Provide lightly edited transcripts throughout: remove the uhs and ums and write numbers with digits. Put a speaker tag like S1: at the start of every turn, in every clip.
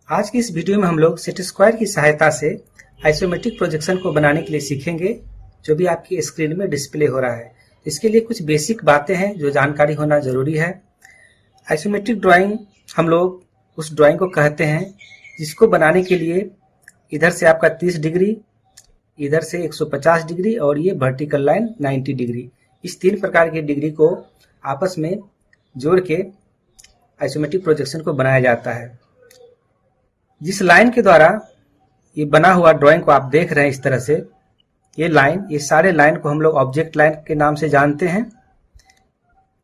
S1: आज की इस वीडियो में हम लोग सेट स्क्वायर की सहायता से आइसोमेट्रिक प्रोजेक्शन को बनाने के लिए सीखेंगे, जो भी आपकी स्क्रीन में डिस्प्ले हो रहा है। इसके लिए कुछ बेसिक बातें हैं जो जानकारी होना जरूरी है। आइसोमेट्रिक ड्राइंग हम लोग उस ड्राइंग को कहते हैं जिसको बनाने के लिए इधर से आपका 30 डिग्री, इधर से 150 डिग्री और ये वर्टिकल लाइन 90 डिग्री, इस 3 प्रकार की डिग्री को आपस में जोड़ के आइसोमेट्रिक प्रोजेक्शन को बनाया जाता है। जिस लाइन के द्वारा ये बना हुआ ड्राइंग को आप देख रहे हैं, इस तरह से ये लाइन, ये सारे लाइन को हम लोग ऑब्जेक्ट लाइन के नाम से जानते हैं।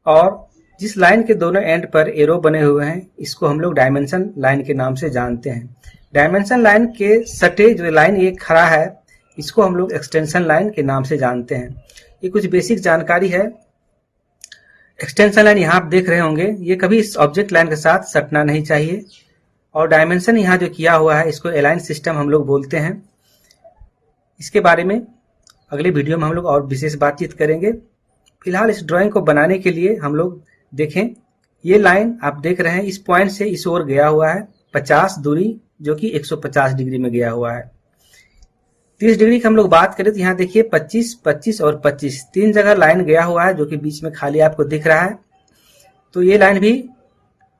S1: और जिस लाइन के दोनों एंड पर एरो बने हुए हैं, इसको हम लोग डायमेंशन लाइन के नाम से जानते हैं। डायमेंशन लाइन के सटे जो लाइन ये खड़ा है, इसको हम लोग एक्सटेंशन लाइन के नाम से जानते हैं। ये कुछ बेसिक जानकारी है। एक्सटेंशन लाइन यहाँ आप देख रहे होंगे, ये कभी इस ऑब्जेक्ट लाइन के साथ सटना नहीं चाहिए। और डायमेंशन यहाँ जो किया हुआ है, इसको अलाइन सिस्टम हम लोग बोलते हैं। इसके बारे में अगले वीडियो में हम लोग और विशेष बातचीत करेंगे। फिलहाल इस ड्राइंग को बनाने के लिए हम लोग देखें, ये लाइन आप देख रहे हैं, इस पॉइंट से इस ओर गया हुआ है 50 दूरी, जो कि 150 डिग्री में गया हुआ है। 30 डिग्री की हम लोग बात करें तो यहाँ देखिए 25, 25 और 25 3 जगह लाइन गया हुआ है, जो कि बीच में खाली आपको दिख रहा है। तो ये लाइन भी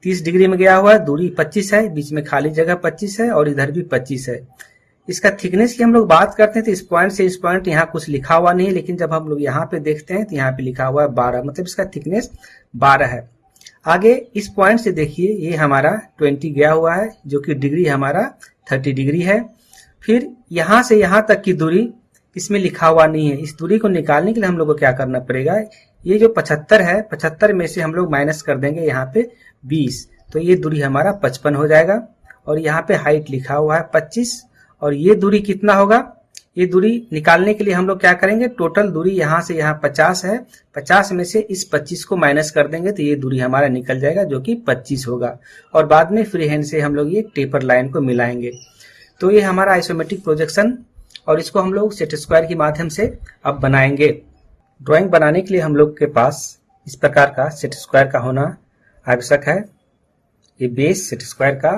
S1: 30 डिग्री में गया हुआ है, दूरी 25 है, बीच में खाली जगह 25 है और इधर भी 25 है। इसका थिकनेस की हम लोग बात करते हैं तो इस पॉइंट से इस पॉइंट यहाँ कुछ लिखा हुआ नहीं है, लेकिन जब हम लोग यहाँ पे देखते हैं तो यहाँ पे लिखा हुआ है 12, मतलब इसका थिकनेस 12 है। आगे इस पॉइंट से देखिए, ये हमारा 20 गया हुआ है, जो कि डिग्री हमारा 30 डिग्री है। फिर यहाँ से यहाँ तक की दूरी इसमें लिखा हुआ नहीं है। इस दूरी को निकालने के लिए हम लोग को क्या करना पड़ेगा, ये जो 75 है, 75 में से हम लोग माइनस कर देंगे यहाँ पे 20, तो ये दूरी हमारा 55 हो जाएगा। और यहाँ पे हाइट लिखा हुआ है 25, और ये दूरी कितना होगा, ये दूरी निकालने के लिए हम लोग क्या करेंगे, टोटल दूरी यहाँ से यहाँ 50 है, 50 में से इस 25 को माइनस कर देंगे तो ये दूरी हमारा निकल जाएगा, जो कि 25 होगा। और बाद में फ्री हैंड से हम लोग ये टेपर लाइन को मिलाएंगे। तो ये हमारा आइसोमेट्रिक प्रोजेक्शन, और इसको हम लोग सेट स्क्वायर के माध्यम से अब बनाएंगे। ड्राइंग बनाने के लिए हम लोग के पास इस प्रकार का सेट स्क्वायर का होना आवश्यक है। ये बेस सेट स्क्वायर का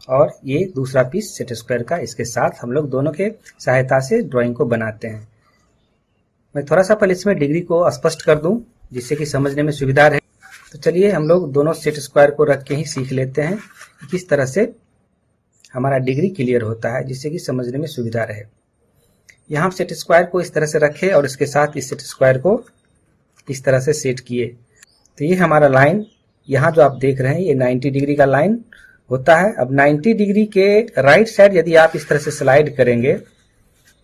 S1: और ये दूसरा पीस सेट स्क्वायर का, इसके साथ हम लोग दोनों के सहायता से ड्राइंग को बनाते हैं। मैं थोड़ा सा पहले इसमें डिग्री को स्पष्ट कर दूं, जिससे कि समझने में सुविधा रहे। तो चलिए हम लोग दोनों सेट स्क्वायर को रख के ही सीख लेते हैं कि किस तरह से हमारा डिग्री क्लियर होता है, जिससे कि समझने में सुविधा रहे। यहाँ सेट स्क्वायर को इस तरह से रखे और इसके साथ इस सेट स्क्वायर को इस तरह से सेट किए। तो ये हमारा लाइन, यहाँ जो आप देख रहे हैं, ये 90 डिग्री का लाइन होता है। अब 90 डिग्री के राइट साइड यदि आप इस तरह से स्लाइड करेंगे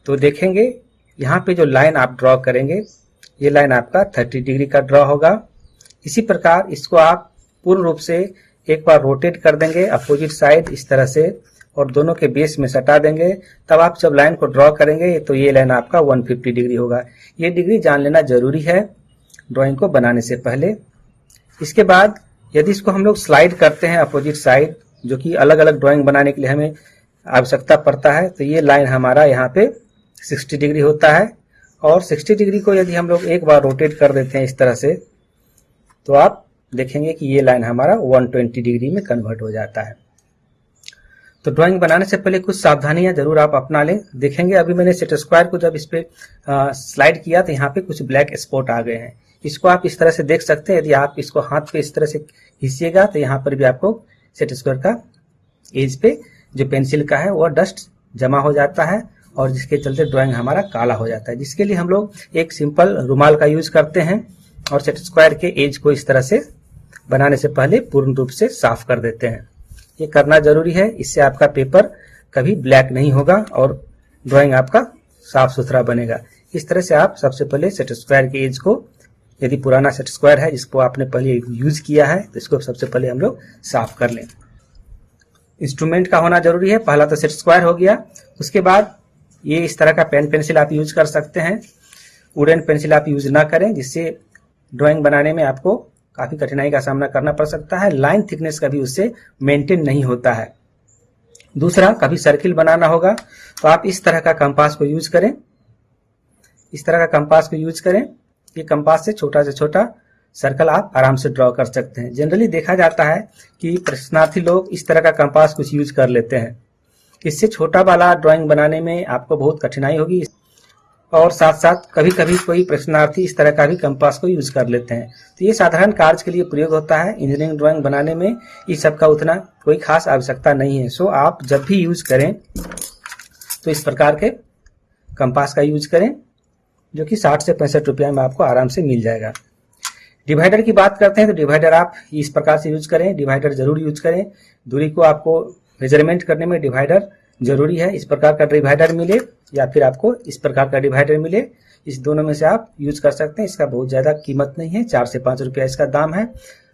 S1: तो देखेंगे यहाँ पे जो लाइन आप ड्रॉ करेंगे, ये लाइन आपका 30 डिग्री का ड्रॉ होगा। इसी प्रकार इसको आप पूर्ण रूप से एक बार रोटेट कर देंगे अपोजिट साइड इस तरह से, और दोनों के बेस में सटा देंगे। तब आप जब लाइन को ड्रॉ करेंगे तो ये लाइन आपका 150 डिग्री होगा। ये डिग्री जान लेना जरूरी है ड्राइंग को बनाने से पहले। इसके बाद यदि इसको हम लोग स्लाइड करते हैं अपोजिट साइड, जो कि अलग अलग ड्राइंग बनाने के लिए हमें आवश्यकता पड़ता है, तो ये लाइन हमारा यहाँ पे 60 डिग्री होता है। और 60 डिग्री को यदि हम लोग एक बार रोटेट कर देते हैं इस तरह से, तो आप देखेंगे कि ये लाइन हमारा 120 डिग्री में कन्वर्ट हो जाता है। तो ड्राइंग बनाने से पहले कुछ सावधानियां जरूर आप अपना लें। देखेंगे अभी मैंने सेट स्क्वायर को जब इस पे स्लाइड किया तो यहाँ पे कुछ ब्लैक स्पॉट आ गए हैं। इसको आप इस तरह से देख सकते हैं। यदि आप इसको हाथ पे इस तरह से खींचिएगा तो यहाँ पर भी आपको सेट स्क्वायर का एज पे जो पेंसिल का है वो डस्ट जमा हो जाता है, और जिसके चलते ड्राइंग हमारा काला हो जाता है। जिसके लिए हम लोग एक सिंपल रुमाल का यूज करते हैं और सेट स्क्वायर के एज को इस तरह से बनाने से पहले पूर्ण रूप से साफ कर देते हैं। ये करना जरूरी है, इससे आपका पेपर कभी ब्लैक नहीं होगा और ड्राइंग आपका साफ सुथरा बनेगा। इस तरह से आप सबसे पहले सेट स्क्वायर के एज को, यदि पुराना सेट स्क्वायर है जिसको आपने पहले यूज किया है, तो इसको सबसे पहले हम लोग साफ कर लें। इंस्ट्रूमेंट का होना जरूरी है। पहला तो सेट स्क्वायर हो गया। उसके बाद ये इस तरह का पेन पेंसिल आप यूज कर सकते हैं। वुडन पेंसिल आप यूज ना करें, जिससे ड्राइंग बनाने में आपको काफी कठिनाई का सामना करना पड़ सकता है। लाइन थिकनेस कभी उससे मेंटेन नहीं होता है। दूसरा, कभी सर्किल बनाना होगा तो आप इस तरह का कंपास को यूज करें। इस तरह का कंपास को यूज करें। ये कंपास से छोटा सर्कल आप आराम से ड्रॉ कर सकते हैं। जनरली देखा जाता है कि प्रशिक्षणार्थी लोग इस तरह का कंपास कुछ यूज कर लेते हैं। इससे छोटा वाला ड्राइंग बनाने में आपको बहुत कठिनाई होगी, और साथ साथ कभी कभी कोई प्रशिक्षणार्थी इस तरह का भी कंपास को यूज कर लेते हैं। तो ये साधारण कार्य के लिए प्रयोग होता है। इंजीनियरिंग ड्राइंग बनाने में इस सब का उतना कोई खास आवश्यकता नहीं है। सो आप जब भी यूज करें तो इस प्रकार के कंपास का यूज करें, जो कि 60 से 65 रुपया में आपको आराम से मिल जाएगा। डिवाइडर की बात करते हैं तो डिवाइडर आप इस प्रकार से यूज करें। डिवाइडर जरूर यूज करें। दूरी को आपको मेजरमेंट करने में डिवाइडर जरूरी है। इस प्रकार का डिवाइडर मिले या फिर आपको इस प्रकार का डिवाइडर मिले, इस दोनों में से आप यूज कर सकते हैं। इसका बहुत ज्यादा कीमत नहीं है, 4 से 5 रुपया इसका दाम है।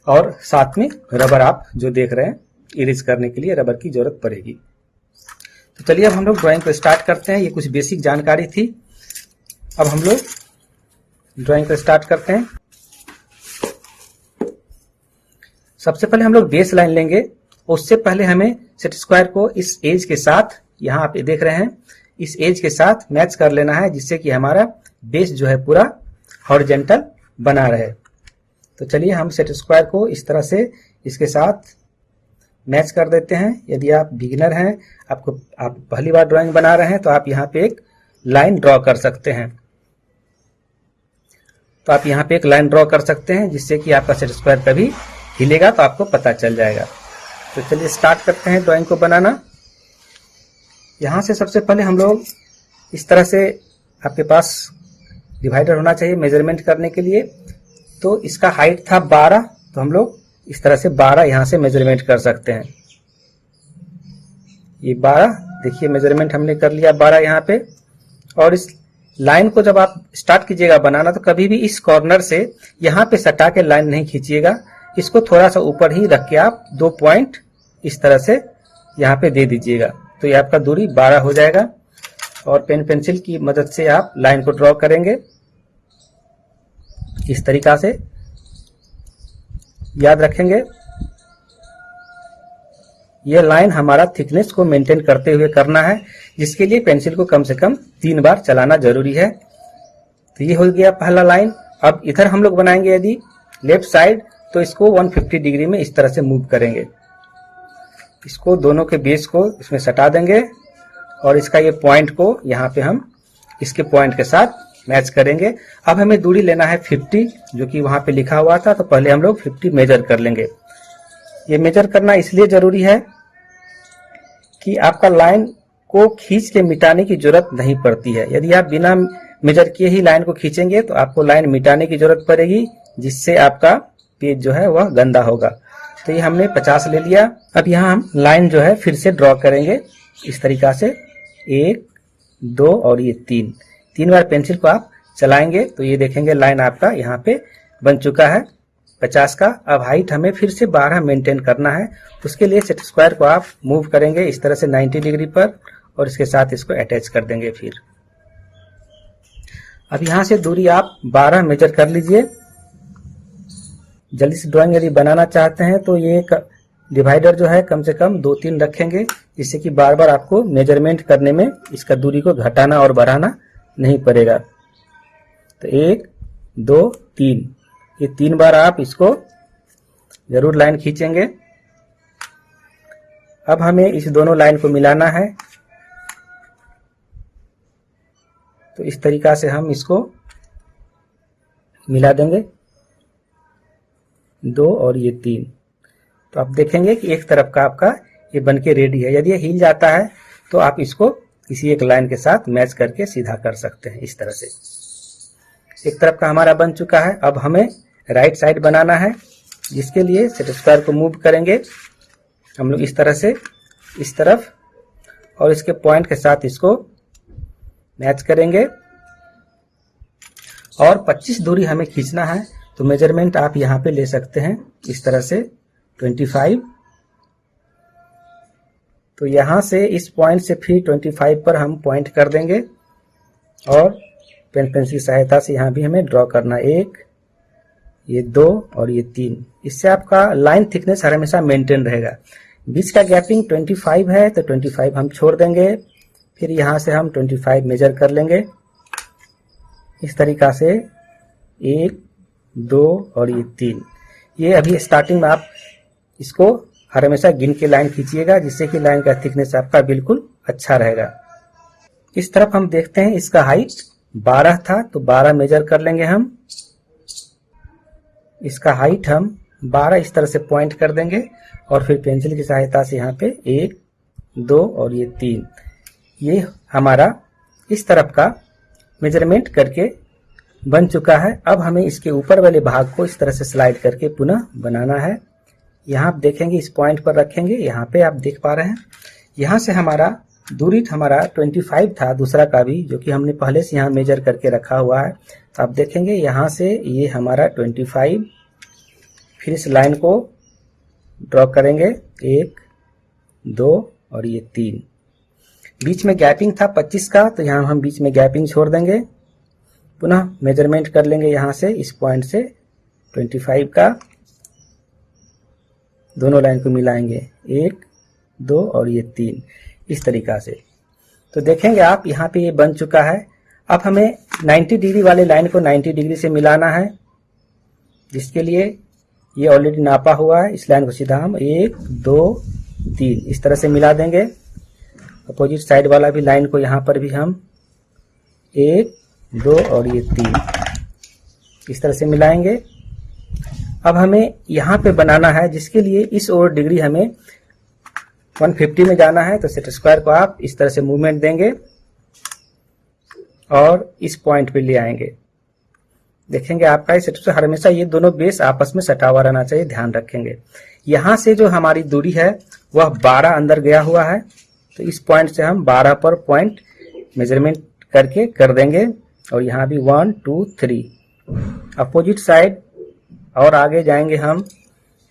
S1: और साथ में रबर आप जो देख रहे हैं, इरेज करने के लिए रबर की जरूरत पड़ेगी। तो चलिए अब हम लोग ड्राइंग को स्टार्ट करते हैं। ये कुछ बेसिक जानकारी थी। अब हम लोग ड्राइंग को स्टार्ट करते हैं। सबसे पहले हम लोग बेस लाइन लेंगे। उससे पहले हमें सेट स्क्वायर को इस एज के साथ, यहाँ आप देख रहे हैं, इस एज के साथ मैच कर लेना है, जिससे कि हमारा बेस जो है पूरा हॉरिजॉन्टल बना रहे। तो चलिए हम सेट स्क्वायर को इस तरह से इसके साथ मैच कर देते हैं। यदि आप बिगिनर हैं, आप पहली बार ड्राइंग बना रहे हैं, तो आप यहाँ पे एक लाइन ड्रॉ कर सकते हैं। तो आप यहाँ पे एक लाइन ड्रॉ कर सकते हैं, जिससे कि आपका सेट स्क्वायर कभी हिलेगा तो आपको पता चल जाएगा। तो चलिए स्टार्ट करते हैं ड्राइंग को बनाना। यहाँ से सबसे पहले हम लोग इस तरह से, आपके पास डिवाइडर होना चाहिए मेजरमेंट करने के लिए। तो इसका हाइट था 12, तो हम लोग इस तरह से 12 यहाँ से मेजरमेंट कर सकते हैं। ये 12 देखिए मेजरमेंट हमने कर लिया 12 यहाँ पे। और इस लाइन को जब आप स्टार्ट कीजिएगा बनाना, तो कभी भी इस कॉर्नर से यहाँ पे सटा के लाइन नहीं खींचिएगा। इसको थोड़ा सा ऊपर ही रख के आप 2 पॉइंट इस तरह से यहाँ पे दे दीजिएगा, तो ये आपका दूरी 12 हो जाएगा। और पेन पेंसिल की मदद से आप लाइन को ड्रॉ करेंगे इस तरीका से। याद रखेंगे ये लाइन हमारा थिकनेस को मेंटेन करते हुए करना है, जिसके लिए पेंसिल को कम से कम 3 बार चलाना जरूरी है। तो ये हो गया पहला लाइन। अब इधर हम लोग बनाएंगे यदि लेफ्ट साइड, तो इसको 150 डिग्री में इस तरह से मूव करेंगे। इसको दोनों के बेस को इसमें सटा देंगे और इसका ये पॉइंट को यहाँ पे हम इसके पॉइंट के साथ मैच करेंगे। अब हमें दूरी लेना है 50, जो कि वहां पे लिखा हुआ था। तो पहले हम लोग 50 मेजर कर लेंगे। ये मेजर करना इसलिए जरूरी है कि आपका लाइन को खींच के मिटाने की जरूरत नहीं पड़ती है। यदि आप बिना मेजर किए ही लाइन को खींचेंगे तो आपको लाइन मिटाने की जरूरत पड़ेगी, जिससे आपका पेज जो है वह गंदा होगा। तो ये हमने 50 ले लिया। अब यहाँ हम लाइन जो है फिर से ड्रॉ करेंगे इस तरीका से, 1, 2 और ये 3 बार पेंसिल को आप चलाएंगे तो ये देखेंगे लाइन आपका यहाँ पे बन चुका है 50 का। अब हाइट हमें फिर से 12 मेंटेन करना है। उसके लिए सेट स्क्वायर को आप मूव करेंगे इस तरह से 90 डिग्री पर, और इसके साथ इसको अटैच कर देंगे। फिर अब यहाँ से दूरी आप 12 मेजर कर लीजिए। जल्दी से ड्राइंग यदि बनाना चाहते हैं तो ये डिवाइडर जो है कम से कम 2-3 रखेंगे, जिससे कि बार बार आपको मेजरमेंट करने में इसका दूरी को घटाना और बढ़ाना नहीं पड़ेगा। तो 1, 2, 3, ये 3 बार आप इसको जरूर लाइन खींचेंगे। अब हमें इस दोनों लाइन को मिलाना है। तो इस तरीका से हम इसको मिला देंगे, 2 और ये 3। तो आप देखेंगे कि एक तरफ का आपका ये बनके रेडी है। यदि ये हिल जाता है तो आप इसको किसी एक लाइन के साथ मैच करके सीधा कर सकते हैं इस तरह से। एक तरफ का हमारा बन चुका है। अब हमें राइट साइड बनाना है, जिसके लिए सेट स्क्वायर को मूव करेंगे हम लोग इस तरह से इस तरफ, और इसके पॉइंट के साथ इसको मैच करेंगे। और 25 दूरी हमें खींचना है। तो मेजरमेंट आप यहाँ पे ले सकते हैं इस तरह से 25। तो यहाँ से इस पॉइंट से फिर 25 पर हम पॉइंट कर देंगे, और पेन पेंसिल की सहायता से यहाँ भी हमें ड्रॉ करना, 1, ये 2 और ये 3। इससे आपका लाइन थिकनेस हमेशा मेंटेन रहेगा। बीच का गैपिंग 25 है, तो 25 हम छोड़ देंगे। फिर यहाँ से हम 25 मेजर कर लेंगे इस तरीका से, 1, 2 और ये 3। ये अभी स्टार्टिंग में आप इसको हमेशा गिन के लाइन खींचिएगा, जिससे कि लाइन का थिकनेस आपका बिल्कुल अच्छा रहेगा। इस तरफ हम देखते हैं इसका हाइट 12 था, तो 12 मेजर कर लेंगे हम। इसका हाइट हम 12 इस तरह से पॉइंट कर देंगे और फिर पेंसिल की सहायता से यहाँ पे 1, 2 और ये 3, ये हमारा इस तरफ का मेजरमेंट करके बन चुका है। अब हमें इसके ऊपर वाले भाग को इस तरह से स्लाइड करके पुनः बनाना है। यहाँ आप देखेंगे इस पॉइंट पर रखेंगे, यहाँ पे आप देख पा रहे हैं। यहाँ से हमारा दूरी हमारा 25 था दूसरा का भी, जो कि हमने पहले से यहाँ मेजर करके रखा हुआ है। तो आप देखेंगे यहाँ से ये हमारा 25, फिर इस लाइन को ड्रॉ करेंगे 1, 2 और ये 3। बीच में गैपिंग था 25 का, तो यहाँ हम बीच में गैपिंग छोड़ देंगे। पुनः मेजरमेंट कर लेंगे यहाँ से इस पॉइंट से 25 का, दोनों लाइन को मिलाएंगे 1, 2 और ये 3, इस तरीका से। तो देखेंगे आप यहाँ पे ये बन चुका है। अब हमें 90 डिग्री वाले लाइन को 90 डिग्री से मिलाना है, जिसके लिए ये ऑलरेडी नापा हुआ है। इस लाइन को सीधा हम 1, 2, 3 इस तरह से मिला देंगे। अपोजिट साइड वाला भी लाइन को यहाँ पर भी हम 1, 2 और ये 3 इस तरह से मिलाएंगे। अब हमें यहाँ पे बनाना है, जिसके लिए इस ओर डिग्री हमें 150 में जाना है। तो सेट स्क्वायर को आप इस तरह से मूवमेंट देंगे और इस पॉइंट पे ले आएंगे। देखेंगे आपका इस सेट से हमेशा ये दोनों बेस आपस में सटा हुआ रहना चाहिए, ध्यान रखेंगे। यहाँ से जो हमारी दूरी है वह 12 अंदर गया हुआ है, तो इस पॉइंट से हम 12 पर पॉइंट मेजरमेंट करके कर देंगे। और यहाँ भी 1, 2, 3 अपोजिट साइड और आगे जाएंगे हम।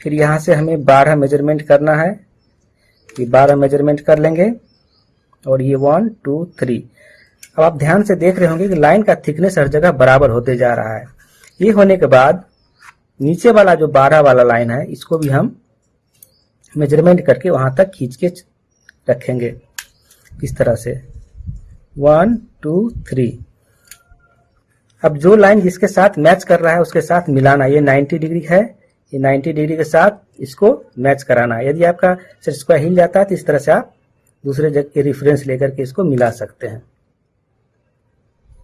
S1: फिर यहाँ से हमें 12 मेजरमेंट करना है, ये 12 मेजरमेंट कर लेंगे और ये 1, 2, 3। अब आप ध्यान से देख रहे होंगे कि लाइन का थिकनेस हर जगह बराबर होते जा रहा है। ये होने के बाद नीचे वाला जो 12 वाला लाइन है, इसको भी हम मेजरमेंट करके वहां तक खींच के रखेंगे इस तरह से 1, 2, 3। अब जो लाइन जिसके साथ मैच कर रहा है उसके साथ मिलाना। ये 90 डिग्री है, ये 90 डिग्री के साथ इसको मैच कराना है। यदि आपका सेट स्क्वायर हिल जाता है तो इस तरह से आप दूसरे जगह के रेफरेंस लेकर के इसको मिला सकते हैं।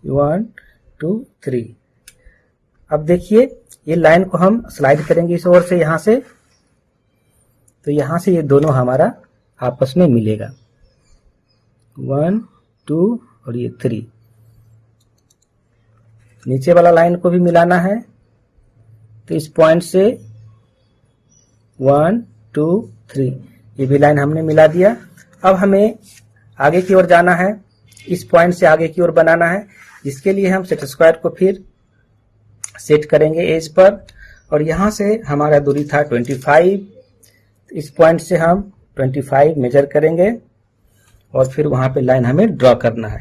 S1: 1, 2, 3। अब देखिए ये लाइन को हम स्लाइड करेंगे इस ओर से, यहाँ से, तो यहाँ से ये दोनों हमारा आपस में मिलेगा 1, 2 और ये 3। नीचे वाला लाइन को भी मिलाना है, तो इस पॉइंट से 1, 2, 3 ये भी लाइन हमने मिला दिया। अब हमें आगे की ओर जाना है, इस पॉइंट से आगे की ओर बनाना है, जिसके लिए हम सेट स्क्वायर को फिर सेट करेंगे एज पर। और यहाँ से हमारा दूरी था 25, इस पॉइंट से हम 25 मेजर करेंगे और फिर वहां पे लाइन हमें ड्रॉ करना है।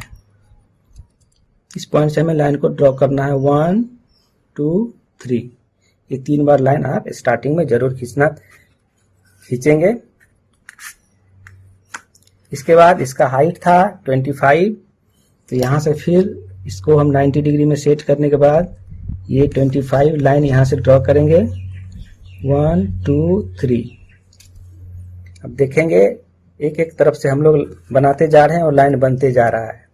S1: इस पॉइंट से हमें लाइन को ड्रॉ करना है 1, 2, 3। ये 3 बार लाइन आप स्टार्टिंग में जरूर खींचेंगे। इसके बाद इसका हाइट था 25, तो यहाँ से फिर इसको हम 90 डिग्री में सेट करने के बाद ये 25 लाइन यहाँ से ड्रॉ करेंगे 1, 2, 3। अब देखेंगे एक एक तरफ से हम लोग बनाते जा रहे हैं और लाइन बनते जा रहा है।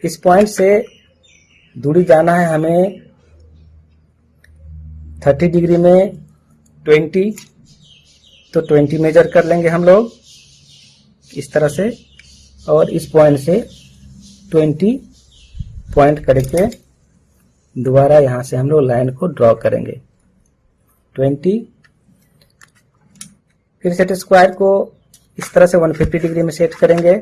S1: इस पॉइंट से दूरी जाना है हमें 30 डिग्री में 20, तो 20 मेजर कर लेंगे हम लोग इस तरह से, और इस पॉइंट से 20 पॉइंट करके दोबारा यहां से हम लोग लाइन को ड्रॉ करेंगे 20। फिर सेट स्क्वायर को इस तरह से 150 डिग्री में सेट करेंगे,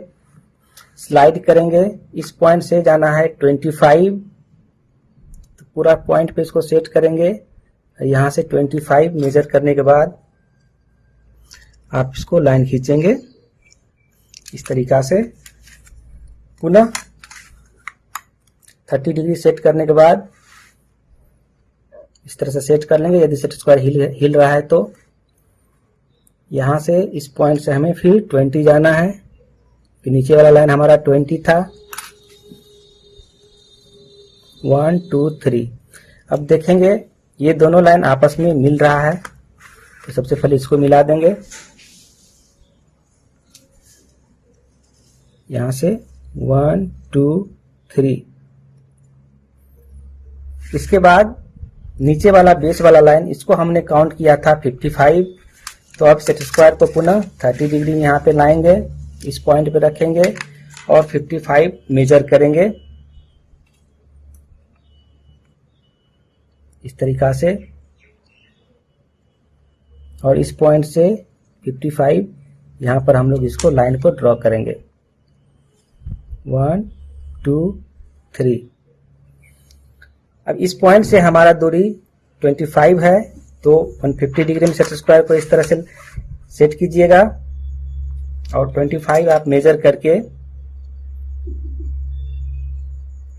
S1: स्लाइड करेंगे। इस पॉइंट से जाना है 25, तो पूरा पॉइंट पे इसको सेट करेंगे। यहां से 25 मेजर करने के बाद आप इसको लाइन खींचेंगे इस तरीका से। पुनः 30 डिग्री सेट करने के बाद इस तरह से सेट कर लेंगे। यदि सेट स्क्वायर हिल रहा है तो यहां से इस पॉइंट से हमें फिर 20 जाना है, कि नीचे वाला लाइन हमारा 20 था। 1, 2, 3। अब देखेंगे ये दोनों लाइन आपस में मिल रहा है, तो सबसे पहले इसको मिला देंगे। यहां से 1 2 3। इसके बाद नीचे वाला बेस वाला लाइन, इसको हमने काउंट किया था 55, तो अब सेट स्क्वायर को पुनः 30 डिग्री यहाँ पे लाएंगे, इस पॉइंट पे रखेंगे और 55 मेजर करेंगे इस तरीका से, और इस पॉइंट से 55 यहाँ पर हम लोग इसको लाइन को ड्रॉ करेंगे। 1 2 3। अब इस पॉइंट से हमारा दूरी 25 है, तो 150 डिग्री में सेट स्क्वायर को इस तरह से सेट कीजिएगा और 25 आप मेजर करके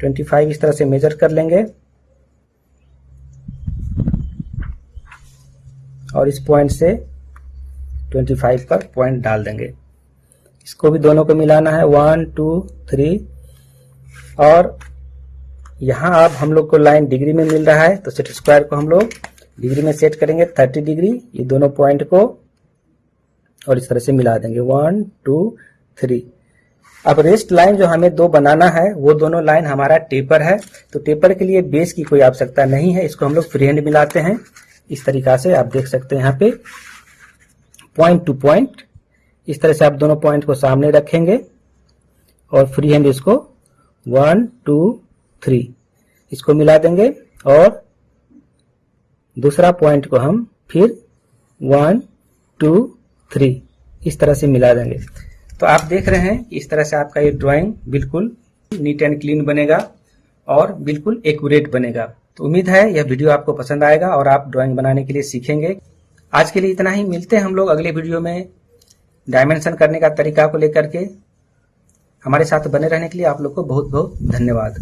S1: 25 इस तरह से मेजर कर लेंगे और इस पॉइंट से 25 पर पॉइंट डाल देंगे। इसको भी दोनों को मिलाना है 1 2 3। और यहां अब हम लोग को लाइन डिग्री में मिल रहा है, तो सेट स्क्वायर को हम लोग डिग्री में सेट करेंगे 30 डिग्री, ये दोनों पॉइंट को, और इस तरह से मिला देंगे 1 2 3। अब रेस्ट लाइन जो हमें दो बनाना है, वो दोनों लाइन हमारा टेपर है, तो टेपर के लिए बेस की कोई आवश्यकता नहीं है, इसको हम लोग फ्री हैंड मिलाते हैं। इस तरीका से आप देख सकते हैं यहाँ पे पॉइंट टू पॉइंट, इस तरह से आप दोनों पॉइंट को सामने रखेंगे और फ्री हैंड इसको 1 2 3 इसको मिला देंगे और दूसरा पॉइंट को हम फिर 1 2 3 इस तरह से मिला देंगे। तो आप देख रहे हैं इस तरह से आपका ये ड्राइंग बिल्कुल नीट एंड क्लीन बनेगा और बिल्कुल एक्यूरेट बनेगा। तो उम्मीद है यह वीडियो आपको पसंद आएगा और आप ड्राइंग बनाने के लिए सीखेंगे। आज के लिए इतना ही, मिलते हैं हम लोग अगले वीडियो में डायमेंशन करने का तरीका को लेकर के। हमारे साथ बने रहने के लिए आप लोग को बहुत बहुत धन्यवाद।